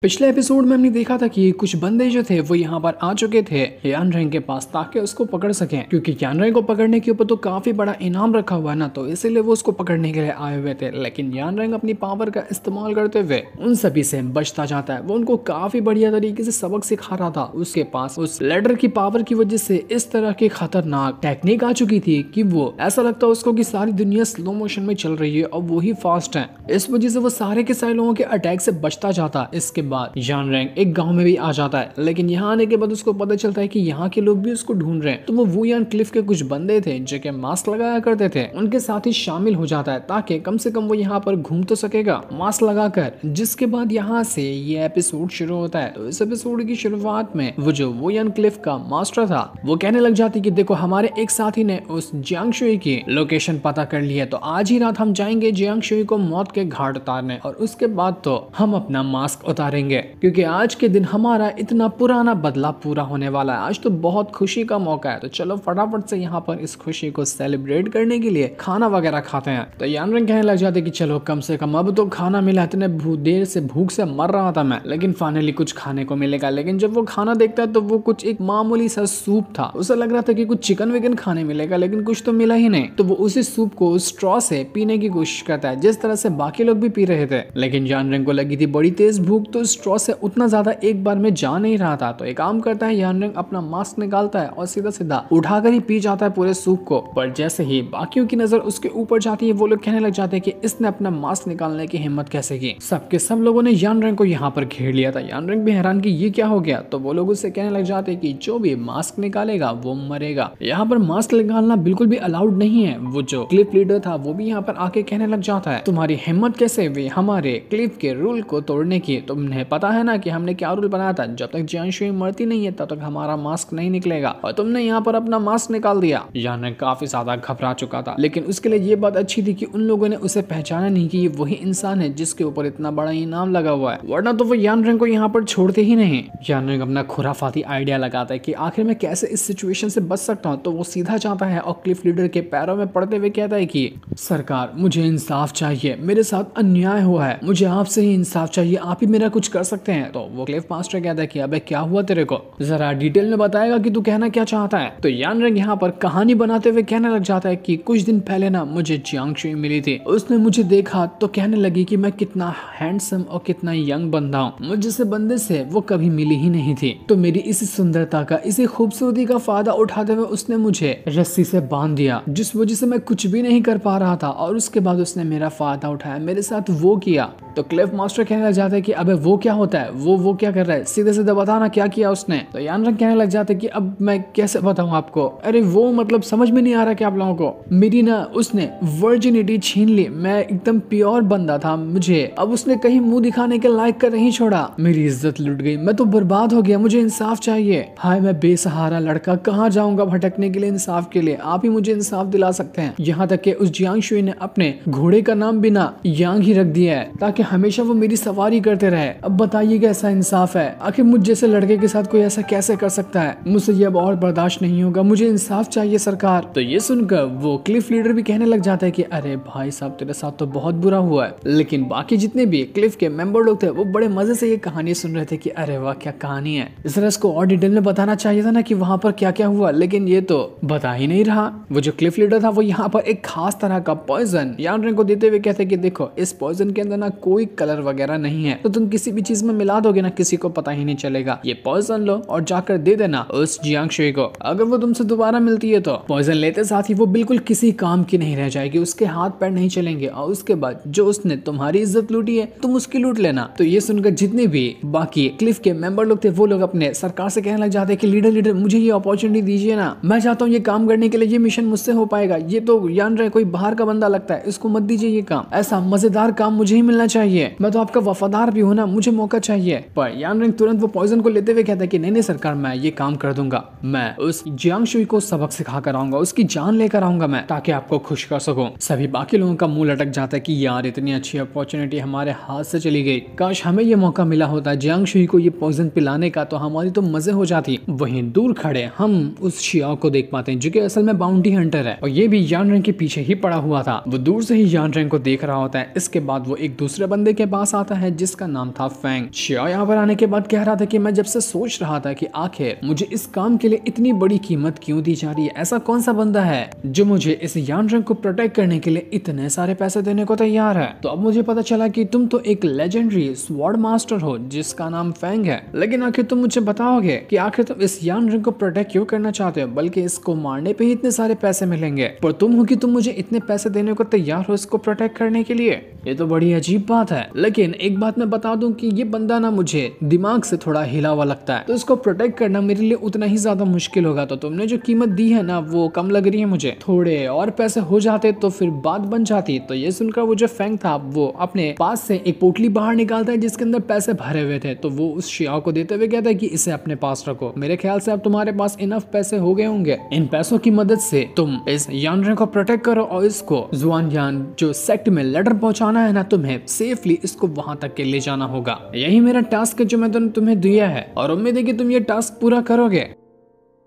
पिछले एपिसोड में हमने देखा था कि कुछ बंदे जो थे वो यहाँ पर आ चुके थे यान रंग के पास ताकि उसको पकड़ सकें, क्योंकि यान रंग को पकड़ने के ऊपर तो काफी बड़ा इनाम रखा हुआ है ना, तो इसीलिए वो उसको पकड़ने के लिए आए हुए थे। लेकिन यान रंग अपनी पावर का इस्तेमाल करते हुए उन सभी से बचता जाता है। वो उनको काफी बढ़िया तरीके से सबक सिखा रहा था। उसके पास उस लेडर की पावर की वजह से इस तरह की खतरनाक टेक्निक आ चुकी थी कि वो ऐसा लगता उसको कि सारी दुनिया स्लो मोशन में चल रही है और वो ही फास्ट है। इस वजह से वो सारे के सारे लोगों के अटैक से बचता जाता। इसके बाद यान रंग एक गांव में भी आ जाता है, लेकिन यहाँ आने के बाद उसको पता चलता है कि यहाँ के लोग भी उसको ढूंढ रहे हैं। तो वो वुयान क्लिफ के कुछ बंदे थे जो कि मास्क लगाया करते थे, उनके साथ ही शामिल हो जाता है ताकि कम से कम वो यहाँ पर घूम तो सकेगा मास्क लगाकर। जिसके बाद यहाँ से ये एपिसोड शुरू होता है। तो इस एपिसोड की शुरुआत में वो जो वुयान क्लिफ का मास्टर था वो कहने लग जाती कि देखो हमारे एक साथी ने उस जियांग शुई की लोकेशन पता कर ली है, तो आज ही रात हम जाएंगे जियांग शुई को मौत के घाट उतारने और उसके बाद तो हम अपना मास्क उतारेंगे, क्योंकि आज के दिन हमारा इतना पुराना बदला पूरा होने वाला है। आज तो बहुत खुशी का मौका है, तो चलो फटाफट से यहाँ पर इस खुशी को सेलिब्रेट करने के लिए खाना वगैरह खाते हैं। तो यान रंग कहने लग जाते कि चलो कम से कम अब तो खाना मिला, इतने देर से भूख से मर रहा था मैं, लेकिन फाइनली कुछ खाने को मिलेगा। लेकिन जब वो खाना देखता है तो वो कुछ एक मामूली सा सूप था। उसे लग रहा था कि कुछ चिकन विकन खाने मिलेगा, लेकिन कुछ तो मिला ही नहीं। तो वो उसी सूप को स्ट्रॉ से पीने की कोशिश करता है जिस तरह से बाकी लोग भी पी रहे थे। लेकिन यान रंग को लगी थी बड़ी तेज भूख, तो स्ट्रॉ से उतना ज्यादा एक बार में जा नहीं रहा था। तो एक काम करता है, यान रंग अपना मास्क निकालता है और सीधा सीधा उठाकर ही पी जाता है पूरे सूप को। पर जैसे ही बाकियों की नजर उसके ऊपर जाती है वो लोग कहने लग जाते हैं कि इसने अपना मास्क निकालने की हिम्मत कैसे की। सबके सब लोगों ने यान रंग को यहाँ पर घेर लिया था। यान रंग भी हैरान कि ये क्या हो गया। तो वो लोग उससे कहने लग जाते हैं कि जो भी मास्क निकालेगा वो मरेगा। यहाँ पर मास्क निकालना बिल्कुल भी अलाउड नहीं है। वो जो क्लिफ लीडर था वो भी यहाँ पर आके कहने लग जाता है तुम्हारी हिम्मत कैसे हुई हमारे क्लिफ के रूल को तोड़ने की। तुम्हें पता है ना कि हमने क्या रूल बनाया था, जब तक जियांग शुई मरती नहीं है तब तक हमारा मास्क नहीं निकलेगा, और तुमने यहाँ पर अपना मास्क निकाल दिया। यान रंग काफी ज्यादा घबरा चुका था, लेकिन उसके लिए ये बात अच्छी थी कि उन लोगों ने उसे पहचाना नहीं कि ये वही इंसान है जिसके ऊपर इतना बड़ा इनाम लगा हुआ है, वरना तो वो यान रंग को यहाँ पर छोड़ते ही नहीं। यान रंग अपना खुराफाती आइडिया लगाता है कि आखिर में कैसे इस सिचुएशन से बच सकता हूँ। तो वो सीधा जाता है और क्लिफ लीडर के पैरों में पड़ते हुए कहता है कि सरकार मुझे इंसाफ चाहिए, मेरे साथ अन्याय हुआ है, मुझे आपसे ही इंसाफ चाहिए, आप ही मेरा कुछ कर सकते हैं। तो वो क्लिफ मास्टर कहता है कि अबे क्या हुआ तेरे को, जरा डिटेल में बताएगा कि तू कहना क्या चाहता है। तो यान रंग यहाँ पर कहानी बनाते हुए कहने लग जाता है कि कुछ दिन पहले ना मुझे जियांग शुई मिली थी, उसने मुझे देखा तो कहने लगी कि मैं कितना हैंडसम और कितना यंग बंदा हूँ, मुझ जैसे बंदे से वो कभी मिली ही नहीं थी। तो मेरी इसी सुंदरता का, इसी खूबसूरती का फायदा उठाते हुए उसने मुझे रस्सी से बांध दिया, जिस वजह से मैं कुछ भी नहीं कर पा रहा था, और उसके बाद उसने मेरा फायदा उठाया, मेरे साथ वो किया। तो क्लिफ मास्टर कहने लग जाता है कि अबे वो क्या होता है, वो क्या कर रहा है, सीधे सीधे बताना क्या किया उसने। तो यान रंग कहने लग जाता है कि अब मैं कैसे बताऊं आपको, अरे वो मतलब समझ में नहीं आ रहा कि आप लोगों को, मेरी ना उसने वर्जिनिटी छीन ली, मैं एकदम प्योर बंदा था, मुझे अब उसने कहीं मुंह दिखाने के लायक कर नहीं छोड़ा, मेरी इज्जत लुट गई, मैं तो बर्बाद हो गया, मुझे इंसाफ चाहिए। हाय मैं बेसहारा लड़का, कहाँ जाऊंगा भटकने के लिए इंसाफ के लिए, आप ही मुझे इंसाफ दिला सकते हैं। यहाँ तक कि उस जियांग शुई ने अपने घोड़े का नाम बिना यांग ही रख दिया है ताकि हमेशा वो मेरी सवारी करते रहे। अब बताइए कैसा इंसाफ है, आखिर मुझ जैसे लड़के के साथ कोई ऐसा कैसे कर सकता है, मुझसे ये अब और बर्दाश्त नहीं होगा, मुझे इंसाफ चाहिए सरकार। तो ये सुनकर वो क्लिफ लीडर भी कहने लग जाता है कि अरे भाई साहब तेरे साथ तो बहुत बुरा हुआ है। लेकिन बाकी जितने भी क्लिफ के मेंबर लोग थे वो बड़े मजे से ये कहानी सुन रहे थे कि अरे वाह क्या कहानी है, इस तरह इसको और डिटेल में बताना चाहिए था ना कि वहां पर क्या क्या हुआ, लेकिन ये तो बता ही नहीं रहा। वो जो क्लिफ लीडर था वो यहाँ पर एक खास तरह का पॉइजन यान रंग को देते हुए कहते कि देखो इस पॉइजन के अंदर ना कोई कलर वगैरह नहीं है, तो तुम किसी भी चीज में मिला दोगे ना किसी को पता ही नहीं चलेगा, ये पॉइजन लो और जाकर दे देना उस जियांग शुई को, अगर वो तुमसे दोबारा मिलती है तो पॉइजन लेते साथ ही वो बिल्कुल किसी काम की नहीं रह जाएगी, उसके हाथ पैर नहीं चलेंगे, और उसके बाद जो उसने तुम्हारी इज्जत लूटी है तुम उसकी लूट लेना। तो ये सुनकर जितने भी बाकी क्लिफ के मेंबर लोग थे वो लोग अपने सरकार से कहने लग जाते कि लीडर मुझे ये अपॉर्चुनिटी दीजिए ना, मैं चाहता हूँ ये काम करने के लिए, ये मिशन मुझसे हो पाएगा, ये तो यान रहे कोई बाहर का बंदा लगता है, इसको मत दीजिए ये काम, ऐसा मजेदार काम मुझे ही मिलना चाहिए, मैं तो आपका वफादार भी हूँ ना, मुझे मौका चाहिए। पर यान रंग तुरंत वो पॉइजन को लेते हुए कहता है कि नहीं सरकार मैं ये काम कर दूंगा, मैं उस जियांग शुई को सबक सिखा कर आऊंगा, उसकी जान लेकर आऊंगा मैं, ताकि आपको खुश कर सकूं। सभी बाकी लोगों का मुंह लटक जाता है कि यार इतनी अच्छी अपॉर्चुनिटी हमारे हाथ से चली गई, काश हमें ये मौका मिला होता जियांग शुई को ये पॉइजन पिलाने का, तो हमारी तो मजे हो जाती। वहीं दूर खड़े हम उस शियाओ को देख पाते हैं जो कि असल में बाउंटी हंटर है, और ये भी यान रंग के पीछे ही पड़ा हुआ था। वो दूर से ही यान रंग को देख रहा होता है। इसके बाद वो एक दूसरे बंदे के पास आता है जिसका नाम था फैंग। शियाओ यहाँ पर आने के बाद कह रहा था कि मैं जब से सोच रहा था कि आखिर मुझे इस काम के लिए इतनी बड़ी कीमत क्यों दी जा रही है, ऐसा कौन सा बंदा है जो मुझे इस यानरंग को प्रोटेक्ट करने के लिए इतने सारे पैसे देने को तैयार है। तो अब मुझे पता चला कि तुम तो एक लेजेंडरी स्वॉर्ड मास्टर हो जिसका नाम फैंग है, लेकिन आखिर तुम मुझे बताओगे कि आखिर तुम इस यानरंग को प्रोटेक्ट क्यों करना चाहते हो, बल्कि इसको मारने पे ही इतने सारे पैसे मिलेंगे, पर तुम हो कि तुम मुझे इतने पैसे देने को तैयार हो इसको प्रोटेक्ट करने के लिए। ये तो बड़ी अजीब बात है। लेकिन एक बात मैं बता दूं कि ये बंदा ना मुझे दिमाग से थोड़ा हिला हुआ लगता है, तो इसको प्रोटेक्ट करना मेरे लिए उतना ही ज्यादा मुश्किल होगा। तो तुमने जो कीमत दी है ना वो कम लग रही है मुझे। थोड़े और पैसे हो जाते तो फिर बात बन जाती। तो ये सुनकर वो जो फैंग था वो अपने पास से एक पोटली बाहर निकालता है जिसके अंदर पैसे भरे हुए थे। तो वो उस शियाओ को देते हुए कहता है कि इसे अपने पास रखो, मेरे ख्याल से अब तुम्हारे पास इनफ पैसे हो गए होंगे, इन पैसों की मदद से तुम इस यानरंग को प्रोटेक्ट करो और इसको जुआनयान जो सेक्ट में लेटर पहुंचाना है ना, तुम्हें सेफली इसको वहां तक के ले जाना होगा। यही मेरा टास्क है जो मैं तुम्हें दिया है और उम्मीद है कि तुम ये टास्क पूरा करोगे।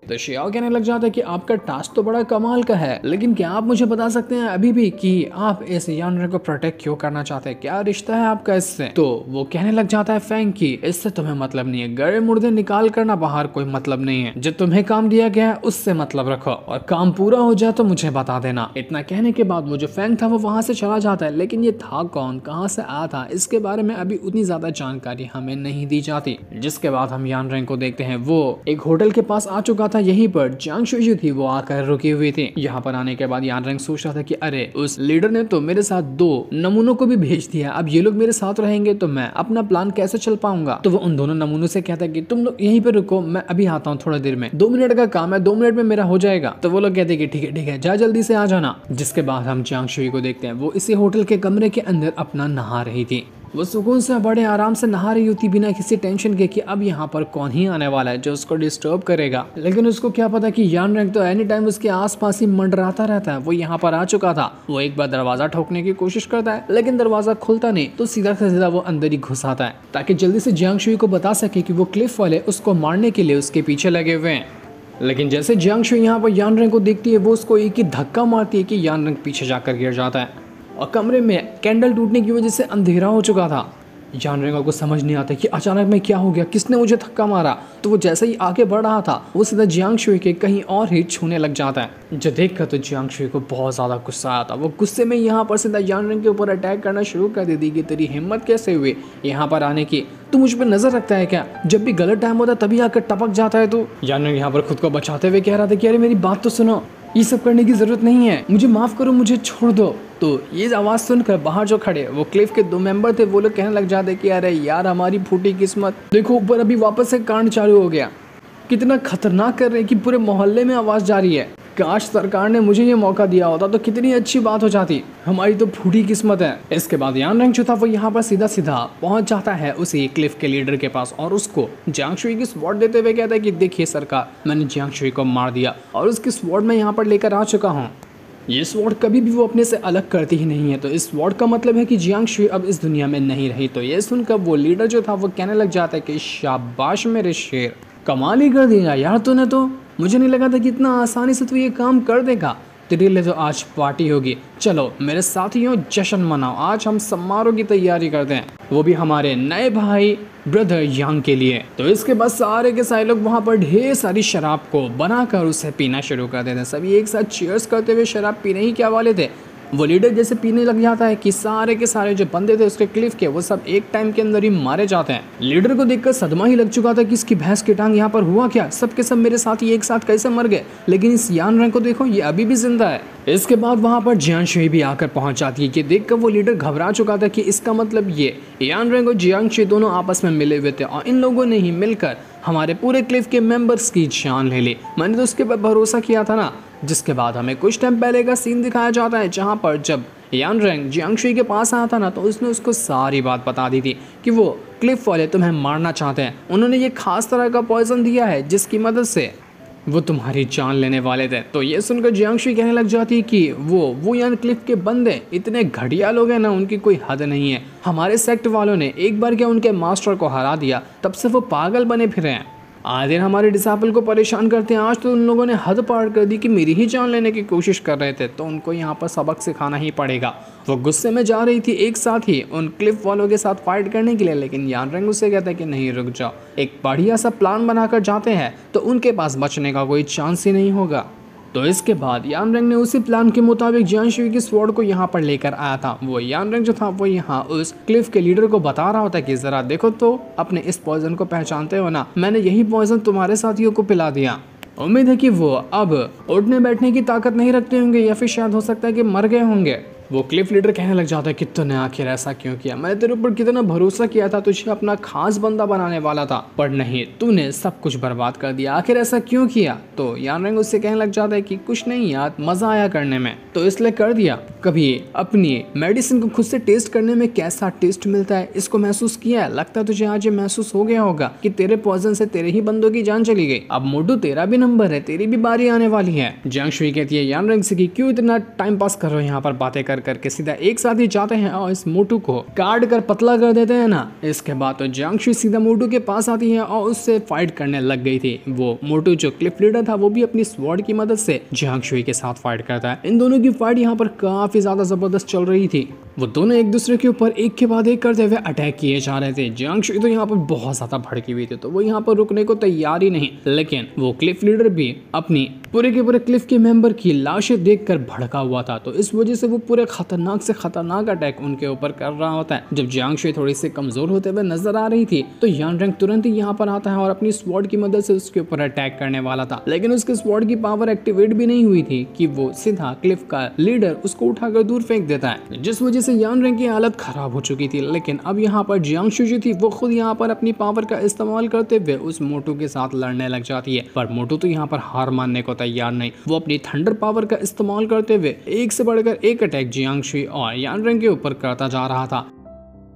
तो शियाओ कहने लग जाता है कि आपका टास्क तो बड़ा कमाल का है, लेकिन क्या आप मुझे बता सकते हैं अभी भी कि आप इस यानरंग को प्रोटेक्ट क्यों करना चाहते हैं, क्या रिश्ता है आपका इससे। तो वो कहने लग जाता है फैंग की इससे तुम्हें मतलब नहीं है, गड़े मुर्दे निकाल करना बाहर कोई मतलब नहीं है, जो तुम्हें काम दिया गया है उससे मतलब रखो और काम पूरा हो जाए तो मुझे बता देना। इतना कहने के बाद वो जो फैंग था वो वहां से चला जाता है, लेकिन ये था कौन, कहाँ से आया था, इसके बारे में अभी उतनी ज्यादा जानकारी हमें नहीं दी जाती। जिसके बाद हम यानरंग को देखते हैं, वो एक होटल के पास आ चुका था। यहीं पर जियांग शुई जो थी वो आकर रुकी हुई थी। यहाँ पर आने के बाद यानरंग सोच रहा था कि अरे उस लीडर ने तो मेरे साथ 2 नमूनों को भी भेज दिया, अब ये लोग मेरे साथ रहेंगे तो मैं अपना प्लान कैसे चल पाऊंगा। तो वो उन दोनों नमूनों से कहता है कि तुम लोग यहीं पे रुको, मैं अभी आता हूँ थोड़ा देर में, 2 मिनट का काम है, 2 मिनट में मेरा हो जाएगा। तो वो लोग कहते हैं कि ठीक है जा जल्दी से आ जाना। जिसके बाद हम जियांग शुई को देखते हैं, वो इसी होटल के कमरे के अंदर अपना नहा रही थी। वो सुकून से बड़े आराम से नहा रही होती बिना किसी टेंशन के कि अब यहाँ पर कौन ही आने वाला है जो उसको डिस्टर्ब करेगा। लेकिन उसको क्या पता कि यानरंग तो एनी टाइम उसके आसपास ही मंडराता रहता है। वो यहाँ पर आ चुका था। वो एक बार दरवाजा ठोकने की कोशिश करता है लेकिन दरवाजा खुलता नहीं, तो सीधा से सीधा वो अंदर ही घुस आता है ताकि जल्दी से जियांग शुई को बता सके कि वो क्लिफ वाले उसको मारने के लिए उसके पीछे लगे हुए हैं। लेकिन जैसे जियांग शुई यहाँ पर यानरंग को देखती है, वो उसको एक ही धक्का मारती है कि यानरंग पीछे जाकर गिर जाता है और कमरे में कैंडल टूटने की वजह से अंधेरा हो चुका था। यानरंग को समझ नहीं आता कि अचानक में क्या हो गया, किसने मुझे धक्का मारा। तो वो जैसे ही आगे बढ़ रहा था वो सीधा जियांग शुई के कहीं और ही छूने लग जाता है। जो देखकर तो जियांग शुई को बहुत ज्यादा गुस्सा आया था। वो गुस्से में यहाँ पर सीधा यानरंग के ऊपर अटैक करना शुरू कर देती कि तेरी हिम्मत कैसे हुई यहाँ पर आने की, तू मुझ पर नजर रखता है क्या, जब भी गलत टाइम होता है तभी आकर टपक जाता है। तो यानरंग यहाँ पर खुद को बचाते हुए कह रहा था कि अरे मेरी बात तो सुनो, ये सब करने की जरूरत नहीं है, मुझे माफ करो, मुझे छोड़ दो। तो ये आवाज सुनकर बाहर जो खड़े वो क्लिफ के 2 मेंबर थे, वो लोग कहने लग जाते कि अरे यार हमारी फूटी किस्मत, देखो ऊपर अभी वापस से कांड चालू हो गया, कितना खतरनाक कर रहे हैं कि पूरे मोहल्ले में आवाज जा रही है। काश सरकार ने मुझे ये मौका दिया होता तो कितनी अच्छी बात हो जाती, हमारी तो फूटी किस्मत है। इसके बाद यानरंग जो था वो यहाँ पर सीधा सीधा पहुंच जाता है उसी क्लिफ के लीडर के पास और उसको जियांग शुई की स्वॉर्ड देते हुए कहता है कि देखिए सरकार, मैंने जियांग शुई को मार दिया और उसकी स्वॉर्ड मैं यहाँ पर लेकर आ चुका हूँ। ये स्वॉर्ड कभी भी वो अपने से अलग करती ही नहीं है, तो इस स्वॉर्ड का मतलब है कि जियांग शुई अब इस दुनिया में नहीं रही। तो ये सुनकर वो लीडर जो था वो कहने लग जाता है कि शाबाश मेरे शेर, कमाल ही कर दिया यार तूने, तो मुझे नहीं लगा था कि इतना आसानी से तू ये काम कर देगा, तेरे लिए तो आज पार्टी होगी। चलो मेरे साथियों जश्न मनाओ, आज हम समारोह की तैयारी करते हैं, वो भी हमारे नए भाई ब्रदर यांग के लिए। तो इसके बाद सारे के सारे लोग वहाँ पर ढेर सारी शराब को बनाकर उसे पीना शुरू कर देते हैं। सभी एक साथ चीयर्स करते हुए शराब पीने ही क्या वाले थे। वो लीडर जैसे पीने लग जाता है कि सारे के सारे जो बंदे थे उसके क्लिफ के वो सब एक टाइम के अंदर ही मारे जाते हैं। लीडर को देखकर सदमा ही लग चुका था कि इसकी भैंस की टांग यहाँ पर हुआ क्या, सब के सब मेरे साथ ही एक साथ कैसे मर गए, लेकिन इस यानरंग को देखो ये अभी भी जिंदा है। इसके बाद वहाँ पर जियांग शुई भी आकर पहुंच जाती है कि देखकर वो लीडर घबरा चुका था कि इसका मतलब ये यानरंग और जियांग शुई दोनों आपस में मिले हुए थे और इन लोगों ने ही मिलकर हमारे पूरे क्लिफ के मेंबर्स की जान ले ली। मैंने तो उसके पर भरोसा किया था ना। जिसके बाद हमें कुछ टाइम पहले का सीन दिखाया जाता है जहाँ पर जब यानरंग जियांग शुई के पास आया था ना, तो उसने उसको सारी बात बता दी थी कि वो क्लिफ वाले तुम्हें मारना चाहते हैं। उन्होंने ये खास तरह का पॉइजन दिया है जिसकी मदद से वो तुम्हारी जान लेने वाले थे। तो ये सुनकर जियांग शुई कहने लग जाती है कि वो यान क्लिफ के बंदे इतने घटिया लोग हैं ना, उनकी कोई हद नहीं है। हमारे सेक्ट वालों ने एक बार क्या उनके मास्टर को हरा दिया, तब से वो पागल बने फिर हैं। आधे हमारे डिसाइपल को परेशान करते हैं, आज तो उन लोगों ने हद पार कर दी कि मेरी ही जान लेने की कोशिश कर रहे थे, तो उनको यहाँ पर सबक सिखाना ही पड़ेगा। वो गुस्से में जा रही थी एक साथ ही उन क्लिफ वालों के साथ फाइट करने के लिए, लेकिन यानरेंग उससे कहता है कि नहीं रुक जाओ, एक बढ़िया सा प्लान बनाकर जाते हैं तो उनके पास बचने का कोई चांस ही नहीं होगा। तो इसके बाद यानरेंग ने उसी प्लान के मुताबिक जियांग शुई की स्वॉर्ड को यहाँ पर लेकर आया था। वो यानरेंग जो था वो यहाँ उस क्लिफ के लीडर को बता रहा होता है कि जरा देखो तो अपने इस पॉइजन को पहचानते हो ना, मैंने यही पॉइजन तुम्हारे साथियों को पिला दिया। उम्मीद है कि वो अब उठने बैठने की ताकत नहीं रखते होंगे या फिर शायद हो सकता है कि मर गए होंगे। वो क्लिफ लीडर कहने लग जाता है कि तूने आखिर ऐसा क्यों किया, मैं तेरे ऊपर कितना भरोसा किया था, तुझे अपना खास बंदा बनाने वाला था, पर नहीं, तूने सब कुछ बर्बाद कर दिया, आखिर ऐसा क्यों किया। तो यानरेंग उससे कहने लग जाता है कि कुछ नहीं यार, मजा आया करने में तो इसलिए कर दिया। कभी अपनी मेडिसिन को खुद से टेस्ट करने में कैसा टेस्ट मिलता है इसको महसूस किया है, लगता है तुझे आज ये महसूस हो गया होगा कि तेरे पॉइजन से तेरे ही बंदों की जान चली गई। अब मोटू तेरा भी नंबर है, तेरी भी बारी आने वाली है। जियांग शुई कहती है यानरेंग से कि क्यों इतना टाइम पास कर रहे हो यहाँ पर बातें करके सीधा एक साथ ही जाते हैं और इस मोटू को काट कर पतला कर देते हैं ना। इसके बाद तो जियांग शुई सीधा मोटू के पास आती है और उससे फाइट करने लग गई थी। वो मोटू जो क्लिफ लीडर था वो भी अपनी स्वॉर्ड की मदद से जियांग शुई के साथ फाइट करता है। इन दोनों की फाइट यहाँ पर काफी ज्यादा जबरदस्त चल रही थी। वो दोनों एक दूसरे के ऊपर एक के बाद एक करते हुए अटैक किए जा रहे थे। जियांग शुई तो यहाँ पर बहुत ज्यादा भड़की हुई थी, तो वो यहाँ पर रुकने को तैयार ही नहीं, लेकिन वो क्लिफ लीडर भी अपनी पूरे के पूरे क्लिफ के मेंबर की लाशें देखकर भड़का हुआ था, तो इस वजह से वो पूरे खतरनाक से खतरनाक अटैक उनके ऊपर कर रहा होता है। जब जियांग शुई थोड़ी सी कमजोर होते हुए नजर आ रही थी तो यानरेंग तुरंत ही यहाँ पर आता है और अपनी स्वॉर्ड की मदद से उसके ऊपर अटैक करने वाला था, लेकिन उसके स्वॉर्ड की पावर एक्टिवेट भी नहीं हुई थी कि वो सीधा क्लिफ का लीडर उसको उठाकर दूर फेंक देता है, जिस वजह से यानरेंग की हालत खराब हो चुकी थी। लेकिन अब यहाँ पर जियांग शुई जो थी वो खुद यहाँ पर अपनी पावर का इस्तेमाल करते हुए उस मोटू के साथ लड़ने लग जाती है, पर मोटू तो यहाँ पर हार मानने को तैयार नहीं। वो अपनी थंडर पावर का इस्तेमाल करते हुए एक से बढ़कर एक अटैक जियांग शुई और यानरेंग के ऊपर करता जा रहा था,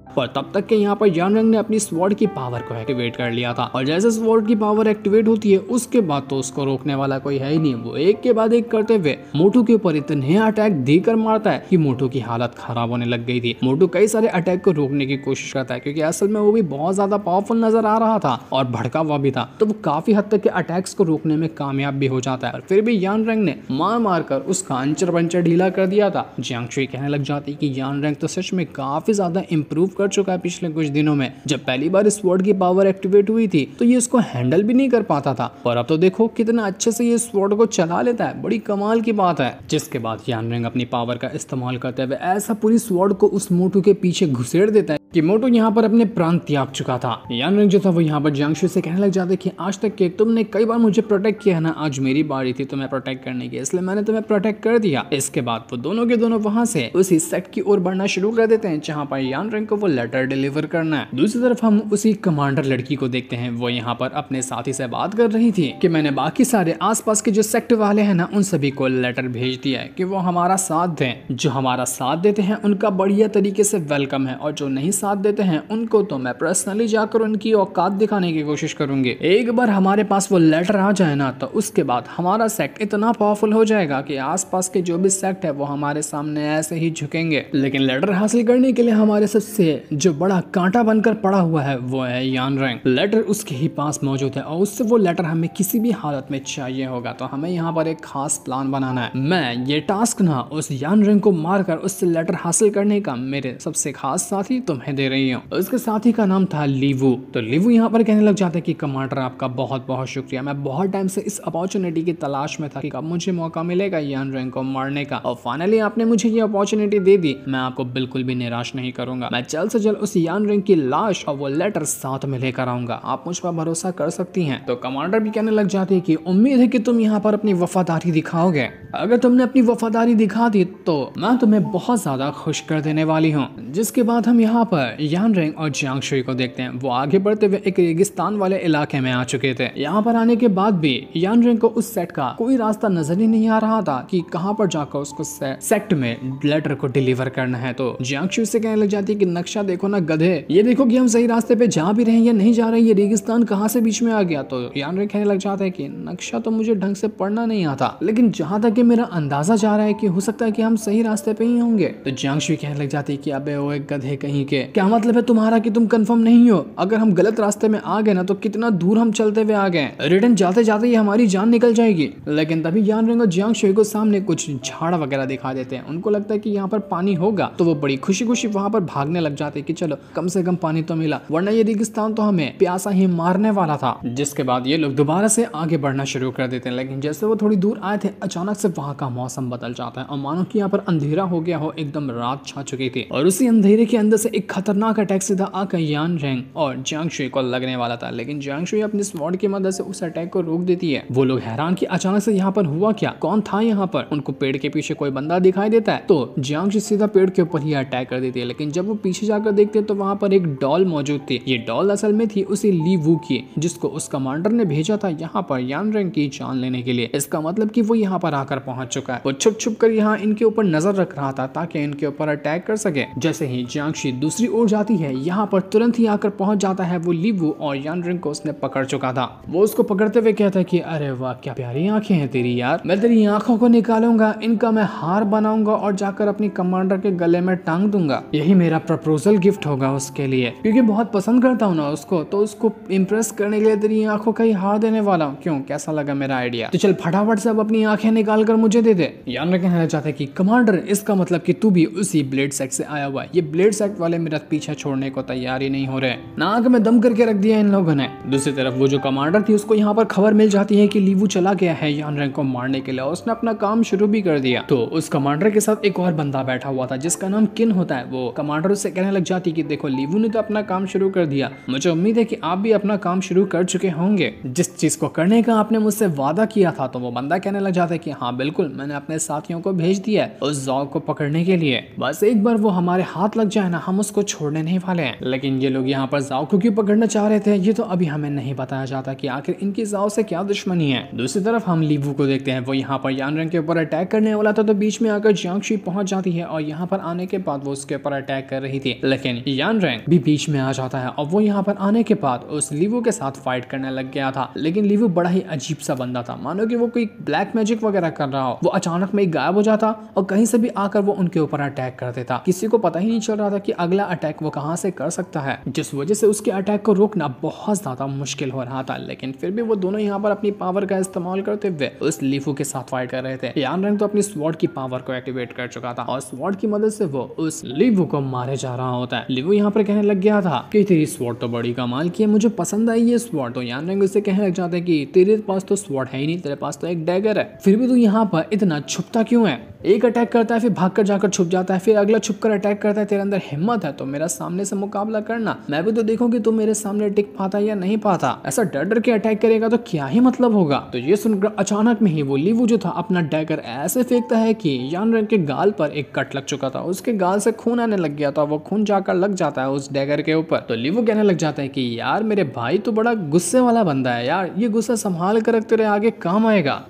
पर तब तक के यहाँ पर यानरेंग ने अपनी स्वॉर्ड की पावर को एक्टिवेट कर लिया था। और जैसे स्वॉर्ड की पावर एक्टिवेट होती है उसके बाद तो उसको रोकने वाला कोई है ही नहीं। वो एक के बाद एक करते हुए मोटू के ऊपर इतने अटैक देकर मारता है कि मोटू की हालत खराब होने लग गई थी। मोटू कई सारे अटैक को रोकने की कोशिश करता है क्योंकि असल में वो भी बहुत ज्यादा पावरफुल नजर आ रहा था और भड़का हुआ भी था, तो वो काफी हद तक के अटैक्स को रोकने में कामयाब भी हो जाता है। और फिर भी यानरेंग ने मार कर उसका अंचर पंचर ढीला कर दिया था। जियांग शुई कहने लग जाती कि यानरेंग तो सच में काफी ज्यादा इंप्रूव कर चुका है पिछले कुछ दिनों में। जब पहली बार इस स्वॉर्ड की पावर एक्टिवेट हुई थी तो ये उसको हैंडल भी नहीं कर पाता था, और अब तो देखो कितना अच्छे से ये स्वॉर्ड को चला लेता है, बड़ी कमाल की बात है। जिसके बाद यानरेंग अपनी पावर का इस्तेमाल करते हुए ऐसा पूरी स्वॉर्ड को उस मोटू के पीछे घुसेड़ देता है कि मोटू यहाँ पर अपने प्राण त्याग चुका था। यानरेंग जो था वो यहाँ पर जियांग शुई से कहने लग जाता है कि आज तक के तुमने कई बार मुझे प्रोटेक्ट किया है ना, आज मेरी बारी थी तुम्हें प्रोटेक्ट करने की, इसलिए मैंने तुम्हें प्रोटेक्ट कर दिया। इसके बाद वो दोनों के दोनों वहां से उसी सेट की ओर बढ़ना शुरू कर देते हैं जहाँ पर यानरेंग को वो लेटर डिलीवर करना है। दूसरी तरफ हम उसी कमांडर लड़की को देखते हैं, वो यहाँ पर अपने साथी से बात कर रही थी कि मैंने बाकी सारे आसपास के जो सेक्ट वाले हैं ना उन सभी को लेटर भेज दिया है कि वो हमारा साथ दें। जो हमारा साथ देते हैं उनका बढ़िया तरीके से वेलकम है, और जो नहीं साथ देते हैं उनको तो मैं पर्सनली जाकर उनकी औकात दिखाने की कोशिश करूंगी। एक बार हमारे पास वो लेटर आ जाए ना तो उसके बाद हमारा सेक्ट इतना पावरफुल हो जाएगा कि आसपास के जो भी सेक्ट है वो हमारे सामने ऐसे ही झुकेंगे। लेकिन लेटर हासिल करने के लिए हमारे सबसे जो बड़ा कांटा बनकर पड़ा हुआ है वो है यानरेंग। लेटर उसके ही पास मौजूद है और उससे वो लेटर हमें किसी भी हालत में चाहिए होगा, तो हमें यहाँ पर एक खास प्लान बनाना है। मैं ये टास्क ना उस यानरेंग को मारकर उससे लेटर हासिल करने का मेरे सबसे खास साथी तुम्हें दे रही हूँ। उसके साथी का नाम था लीवू। तो लीवू यहाँ पर कहने लग जाता है कि कमांडर आपका बहुत बहुत शुक्रिया, मैं बहुत टाइम से इस अपॉर्चुनिटी की तलाश में था कि कब मुझे मौका मिलेगा यानरेंग को मारने का, और फाइनली आपने मुझे ये अपॉर्चुनिटी दे दी। मैं आपको बिल्कुल भी निराश नहीं करूंगा, मैं जल्द से जल्द उस यानरेंग की लाश और वो लेटर साथ में लेकर आऊंगा, आप मुझ पर भरोसा कर सकती हैं। तो कमांडर भी कहने लग जाती है कि उम्मीद है कि तुम यहाँ पर अपनी वफादारी दिखाओगे, अगर तुमने अपनी वफादारी दिखा दी तो मैं तुम्हें बहुत ज्यादा खुश कर देने वाली हूँ। जिसके बाद हम यहाँ पर यानरेंग और जियांग शुई को देखते हैं, वो आगे बढ़ते हुए एक रेगिस्तान वाले इलाके में आ चुके थे। यहाँ पर आने के बाद भी यानरेंग को उस सेट का कोई रास्ता नजर ही नहीं आ रहा था कि कहाँ पर जाकर उसको सेट में लेटर को डिलीवर करना है। तो जियांग शुई से कहने लग जाती है कि नक्शा देखो ना गधे, ये देखो कि हम सही रास्ते पे जा भी रहे हैं या नहीं जा रहे हैं, ये रेगिस्तान कहाँ से बीच में आ गया। तो यानरेंग कहने लग जाता है कि नक्शा तो मुझे ढंग से पढ़ना नहीं आता, लेकिन जहाँ तक कि मेरा अंदाजा जा रहा है कि हो सकता है कि हम सही रास्ते पे ही होंगे। तो जियांग शुई कहने लग जाती है कि अबे ओए गधे कहीं के, क्या मतलब है तुम्हारा कि तुम कंफर्म नहीं हो? अगर हम गलत रास्ते में आ गए ना तो कितना दूर हम चलते हुए आ गए, रिटर्न जाते जाते ही हमारी जान निकल जाएगी। लेकिन तभी यान रेंग और जियांग शुई को सामने कुछ झाड़ वगैरह दिखा देते हैं। उनको लगता है कि यहाँ पर पानी होगा तो वो बड़ी खुशी खुशी वहां पर भागने लग जाते हैं कि चलो कम से कम पानी तो मिला, वरना ये रेगिस्तान तो हमें प्यासा ही मारने वाला था। जिसके बाद ये लोग दोबारा से आगे बढ़ना शुरू कर देते हैं। लेकिन जैसे वो थोड़ी दूर आए थे अचानक से वहां का मौसम बदल जाता है और मानो कि यहाँ पर अंधेरा हो गया हो, एकदम रात छा चुकी थी और उसी अंधेरे के अंदर से एक खतरनाक अटैक सीधा आकर यान रेंग और जियांग शुई को लगने वाला था। लेकिन जियांग शुई अपनी स्वॉर्ड की मदद से उस अटैक को रोक देती है। वो लोग हैरान कि अचानक से यहाँ पर हुआ क्या, कौन था यहाँ पर। उनको पेड़ के पीछे कोई बंदा दिखाई देता है तो जियांग शुई सीधा पेड़ के ऊपर ही अटैक कर देती है। लेकिन जब वो पीछे जाकर देखते हैं तो वहां पर एक डॉल मौजूद थी। ये डॉल असल में थी उसी ली वू की, जिसको उस कमांडर ने भेजा था यहाँ पर यान रेंग की जान लेने के लिए। इसका मतलब कि वो यहाँ पर आकर पहुंच चुका है। वो छुप छुप कर यहाँ इनके ऊपर नजर रख रहा था ताकि इनके ऊपर अटैक कर सके। जैसे ही जियांग शुई दूसरी ओर जाती है यहाँ पर तुरंत ही आकर पहुंच जाता है वो ली वू और यान रेंग को उसने पकड़ चुका था। वो उसको पकड़ते हुए कहता है कि अरे वाह क्या प्यारी आंखें हैं तेरी यार, मैं तेरी आंखों को निकालूंगा, इनका मैं हार बनाऊंगा और जाकर अपनी कमांडर के गले में टांग दूंगा। यही मेरा प्रपोजल गिफ्ट होगा उसके लिए, क्योंकि बहुत पसंद करता हूँ ना उसको, तो उसको इम्प्रेस करने के लिए तेरी आंखों का ही हार देने वाला हूँ। क्यों, कैसा लगा मेरा आइडिया? तो चल फटाफट से अब अपनी आंखें निकाल कर मुझे दे दे। यान रेंग कहना चाहता है कि कमांडर इसका मतलब कि तू भी उसी ब्लेड सेक्ट से आया हुआ है। ये ब्लेड सेक्ट वाले मेरा पीछा छोड़ने को तैयार ही नहीं हो रहे, नाक में दम करके रख दिया इन लोगों ने। दूसरी तरफ वो जो कमांडर थी उसको यहाँ पर खबर मिल जाती है कि ली वू चला गया है यान रेंग को मारने के लिए, उसने अपना काम शुरू भी कर दिया। तो उस कमांडर के साथ एक और बंदा बैठा हुआ था जिसका नाम किन होता है। वो कमांडर उससे कहने लग जाती है कि देखो ली वू ने तो अपना काम शुरू कर दिया, मुझे उम्मीद है कि आप भी अपना काम शुरू कर चुके होंगे जिस चीज को करने का आपने मुझसे वादा किया था। तो वो बंदा कहने लग जाता है कि हाँ बिल्कुल, मैंने अपने साथियों को भेज दिया है उस जॉ को पकड़ने के लिए, बस एक बार वो हमारे हाथ लग जाए ना हम उसको छोड़ने नहीं वाले हैं। लेकिन ये लोग यहाँ पर जाओ को क्यों पकड़ना चाह रहे थे ये तो अभी हमें नहीं बताया जाता कि आखिर इनकी जाओ से क्या दुश्मनी है। दूसरी तरफ हम ली वू को देखते हैं, वो यहाँ पर यान रेंग के ऊपर अटैक करने वाला था तो बीच में आकर जियांग शुई पहुंच जाती है और यहाँ पर आने के बाद वो उसके ऊपर अटैक कर रही थी। लेकिन यान रेंग भी बीच में आ जाता है और वो यहाँ पर आने के बाद उस ली वू के साथ फाइट करने लग गया था। लेकिन ली वू बड़ा ही अजीब सा बंदा था, मानो कि वो कोई ब्लैक मैजिक वगैरह कर रहा हो। वो अचानक में गायब हो जाता और कहीं से भी आकर वो उनके ऊपर अटैक कर देता। किसी को पता ही नहीं चल रहा था कि अगला अटैक वो कहां से कर सकता है, जिस वजह से उसके अटैक को रोकना बहुत ज्यादा मुश्किल हो रहा था। लेकिन फिर भी वो दोनों यहाँ पर अपनी पावर का इस्तेमाल करते हुए उस ली वू के साथ फाइट कर रहे थे। यान रेंग तो अपनी स्वॉर्ड की पावर को एक्टिवेट कर चुका था और स्वॉर्ड की मदद से वो उस ली वू को मारे जा रहा होता है। ली वू यहाँ पर कहने लग गया था कि तेरी स्वॉर्ड तो बड़ी कमाल की है, मुझे पसंद आई ये स्वॉर्ड। तो यान रेंग उससे कहने लग जाता है कि तेरे पास तो स्वॉर्ड है ही नहीं, तेरे पास तो एक डैगर है, फिर भी तू यहाँ पर इतना छुपता क्यों है? एक अटैक करता है फिर भागकर जाकर छुप जाता है, फिर अगला छुपकर अटैक करता है। तेरे अंदर हिम्मत है तो मेरा सामने से मुकाबला करना, मैं भी तो देखूं कि तू मेरे सामने टिक पाता या नहीं पाता। ऐसा डर डर के अटैक करेगा तो क्या ही मतलब होगा। तो ये सुनकर अचानक में ही वो ली वू जो था अपना डैगर ऐसे फेंकता है कि यान रेंग के गाल पर एक कट लग चुका था, उसके गाल से खून आने लग गया था। वो खून जाकर लग जाता है उस डैगर के ऊपर। तो ली वू कहने लग जाता है कि यार मेरे भाई तो बड़ा गुस्से वाला बंदा है यार, ये गुस्सा संभाल कर रख, तेरे आगे काम आएगा।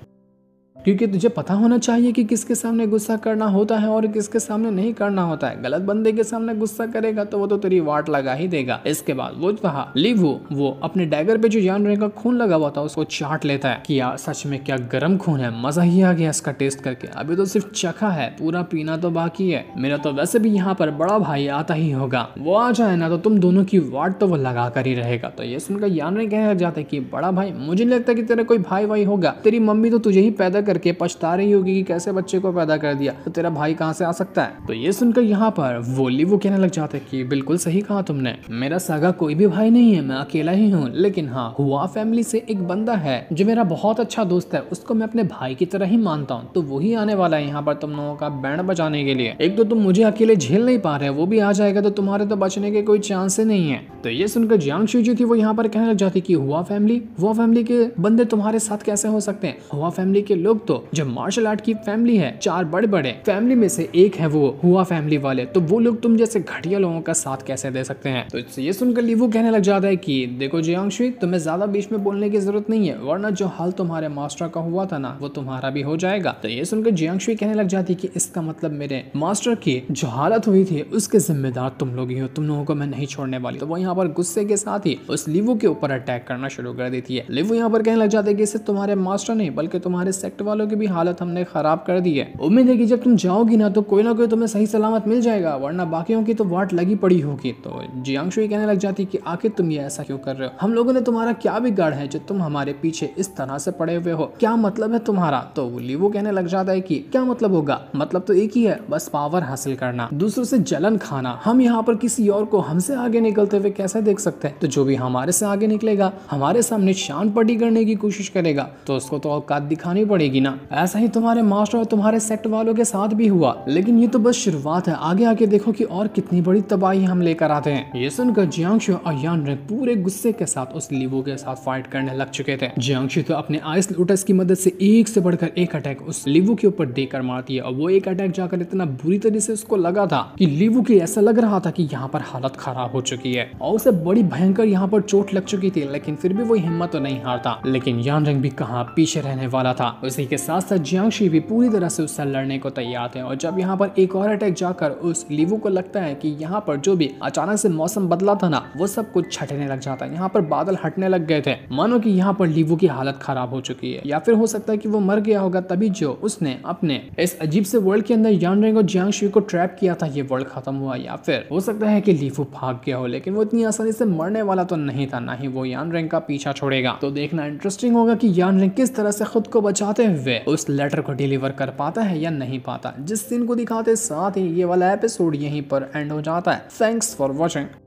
क्योंकि तुझे पता होना चाहिए कि किसके सामने गुस्सा करना होता है और किसके सामने नहीं करना होता है। गलत बंदे के सामने गुस्सा करेगा तो वो तो तेरी वाट लगा ही देगा। इसके बाद वो कहा ली वू वो अपने डैगर पे जो यान रेंग का खून लगा हुआ था उसको चाट लेता है कि यार सच में क्या गर्म खून है, मजा ही आ गया इसका टेस्ट करके। अभी तो सिर्फ चखा है, पूरा पीना तो बाकी है। मेरा तो वैसे भी यहाँ पर बड़ा भाई आता ही होगा, वो आ जाए ना तो तुम दोनों की वाट तो वो लगा कर ही रहेगा। तो ये सुनकर यान रेंग कहने लग जाता है कि बड़ा भाई, मुझे नहीं लगता कि तेरा कोई भाई भाई होगा, तेरी मम्मी तो तुझे ही पैदा करके पछता रही होगी कि कैसे बच्चे को पैदा कर दिया, तो तेरा भाई कहां से आ सकता है। तो ये सुनकर यहाँ पर वो ली वू कहने लग जाते हैं कि बिल्कुल सही कहा तुमने, मेरा सगा कोई भी भाई नहीं है, मैं अकेला ही हूँ। लेकिन हाँ, हुआ फैमिली से एक बंदा है जो मेरा बहुत अच्छा दोस्त है, उसको मैं अपने भाई की तरह ही मानता हूँ। तो वही आने वाला है यहाँ पर तुम लोगों का बैंड बजाने के लिए। एक तो तुम मुझे अकेले झेल नहीं पा रहे, वो भी आ जाएगा तो तुम्हारे तो बचने के कोई चांस ही नहीं है। तो ये सुनकर जियांग शुई जो थी वो यहाँ पर कहने लग जाती कि हुआ फैमिली के बंदे तुम्हारे साथ कैसे हो सकते हैं? हुआ फैमिली के लोग तो जो मार्शल आर्ट की फैमिली है, 4 बड़े बड़े फैमिली में से एक है वो हुआ फैमिली वाले, तो वो लोग तुम जैसे घटिया लोगों का साथ कैसे दे सकते हैं? तो ये सुनकर ली वू कहने लग जाता है कि देखो जियांग शुई, तुम्हें ज्यादा बीच में बोलने की जरूरत नहीं है, वरना जो हाल तुम्हारे मास्टर का हुआ था ना वो तुम्हारा भी हो जाएगा। तो ये सुनकर जियांग शुई कहने लग जाती कि इसका मतलब मेरे मास्टर की जो हालत हुई थी उसके जिम्मेदार तुम लोग ही हो, तुम लोगों को मैं नहीं छोड़ने वाली। तो वो यहाँ पर गुस्से के साथ ही उस ली वू के ऊपर अटैक करना शुरू कर देती है। ली वू यहाँ पर कहने लग जाते कि इसे तुम्हारे मास्टर नहीं बल्कि तुम्हारे सेक्ट वालों की भी हालत हमने खराब कर दी है। उम्मीद है कि जब तुम जाओगी ना तो कोई ना कोई तुम्हें सही सलामत मिल जाएगा, वरना बाकियों की तो वाट लगी पड़ी होगी। तो जियांग कहने लग जाती कि आखिर तुम ये ऐसा क्यों कर रहे हो, हम लोगों ने तुम्हारा क्या बिगाड़ है जो तुम हमारे पीछे इस तरह से पड़े हुए हो, क्या मतलब है तुम्हारा। तो लीवो कहने लग जाता है कि क्या मतलब होगा, मतलब तो एक ही है, बस पावर हासिल करना, दूसरों से जलन खाना। हम यहाँ पर किसी और को हमसे आगे निकलते हुए कैसे देख सकते हैं, तो जो भी हमारे से आगे निकलेगा, हमारे सामने शान पट्टी करने की कोशिश करेगा, तो उसको तो औकात दिखानी पड़ेगी ना। ऐसा ही तुम्हारे मास्टर और तुम्हारे सेक्ट वालों के साथ भी हुआ, लेकिन ये तो बस शुरुआत है, आगे आके देखो कि और कितनी बड़ी तबाही हम लेकर आते हैं। ये सुनकर जियांगशु और यान रिंग पूरे गुस्से के साथ उस लीवो के साथ फाइट करने लग चुके थे। जियांगशु तो अपने आइस लोटस की मदद से एक से बढ़कर एक अटैक उस लीवो के ऊपर देकर मारती है, और वो एक अटैक जाकर इतना बुरी तरह से उसको लगा था कि लीवो की ऐसा लग रहा था कि यहाँ पर हालत खराब हो चुकी है और उसे बड़ी भयंकर यहाँ पर चोट लग चुकी थी, लेकिन फिर भी वो हिम्मत तो नहीं हारता। लेकिन यान रिंग भी कहाँ पीछे रहने वाला था। उसी के साथ साथ जियांगशु भी पूरी तरह से उससे लड़ने को तैयार थे, और जब यहाँ पर एक और अटैक जाकर उस लीवो को लगता है कि यहाँ पर जो भी अचानक से मौसम बदला था ना, वो सब कुछ छटने लग जाता है। यहाँ पर बादल हटने लग गए थे, मानो कि यहाँ पर लीवो की हालत खराब हो चुकी है, या फिर हो सकता है कि वो मर गया होगा, तभी जो उसने अपने इस अजीब से वर्ल्ड के अंदर यान रिंग और जियांगशु को ट्रैप किया था, ये वर्ल्ड खत्म हुआ। या फिर हो सकता है कि लीवो भाग गया हो, लेकिन वो इतनी आसानी से मरने वाला तो नहीं था, ना ही वो यान रिंग का पीछा छोड़ेगा। तो देखना इंटरेस्टिंग होगा कि यान रिंग किस तरह से खुद को बचाते हुए उस लेटर को डिलीवर कर पाता है या नहीं पाता। जिस सीन को दिखाते साथ ही ये वाला एपिसोड यहीं पर एंड हो जाता है। Thanks for watching.